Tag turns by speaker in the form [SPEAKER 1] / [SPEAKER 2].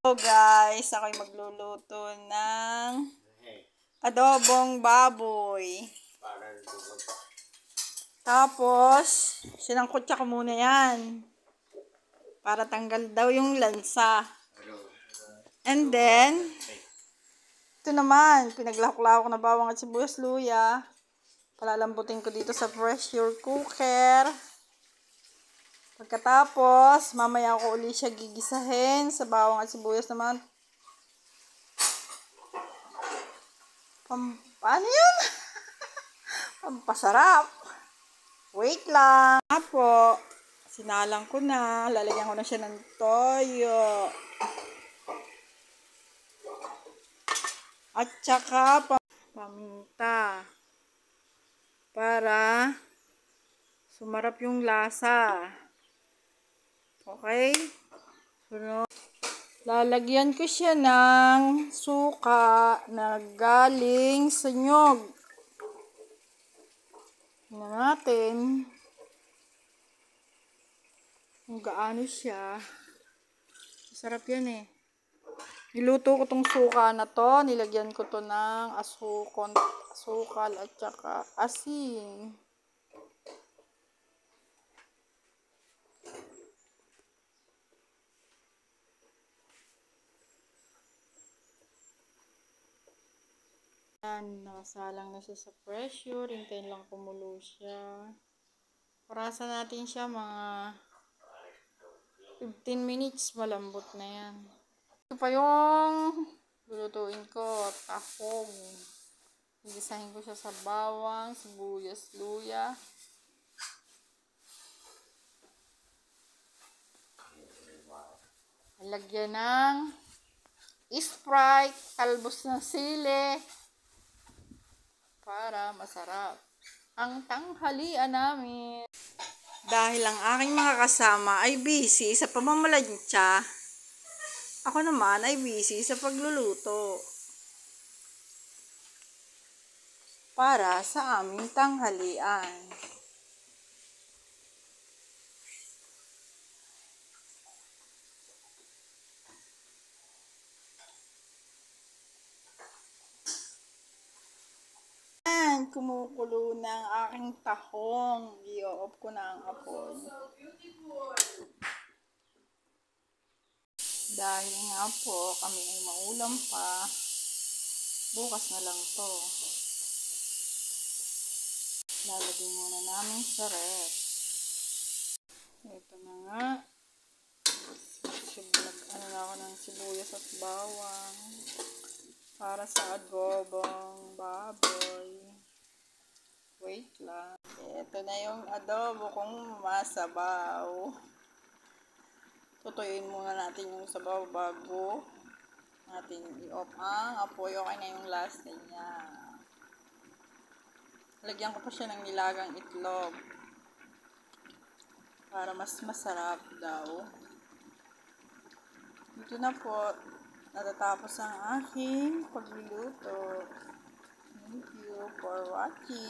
[SPEAKER 1] So guys, ako'y magluluto ng adobong baboy. Tapos, sinangkutsa ko muna yan. Para tanggal daw yung lansa. And then, ito naman, pinaglahok-lahok na bawang at sibuyas luya. Palalambutin ko dito sa pressure cooker. Pagkatapos, mamaya ko uli siya gigisahin sa bawang at sibuyas naman. Paano yun? Pampasarap. Wait lang. Apo, sinalang ko na. Lalagyan ko na siya ng toyo. At saka paminta. Para sumarap yung lasa. Okay? Sunod. Lalagyan ko siya ng suka na galing sa nyog. Tingnan natin kung gaano siya. Masarap yan eh. Niluto ko tong suka na to. Nilagyan ko to ng asukal at saka asin. Nakasalang na siya sa pressure. Hintayin lang kumulo siya. Parasan natin siya mga 15 minutes. Malambot na yan. Ito pa yung lulutuin ko. Tahong. Gisahin ko siya sa bawang, sibuyas, luya. Lagyan ng Sprite, talbos ng sili. Para masarap ang tanghalian namin. Dahil ang aking mga kasama ay busy sa pamamalansya, ako naman ay busy sa pagluluto para sa aming tanghalian. Kumukulo na ang aking tahong. I-off ko na ang apoy. Dahil nga po kami ay maulam pa, bukas na lang to. Lalagyan muna namin sa ref. Ito na nga. Ano na ako ng sibuyas at bawang para sa adobong baboy. Wait lang. Ito na yung adobo kong masabaw. Tutuyuin muna natin yung sabaw bago natin i-off ang apoy. Okay na yung last niya. Lagyan ko pa siya ng nilagang itlog para mas masarap daw. Ito na po. Natatapos ang aking pagluluto. Thank you for watching.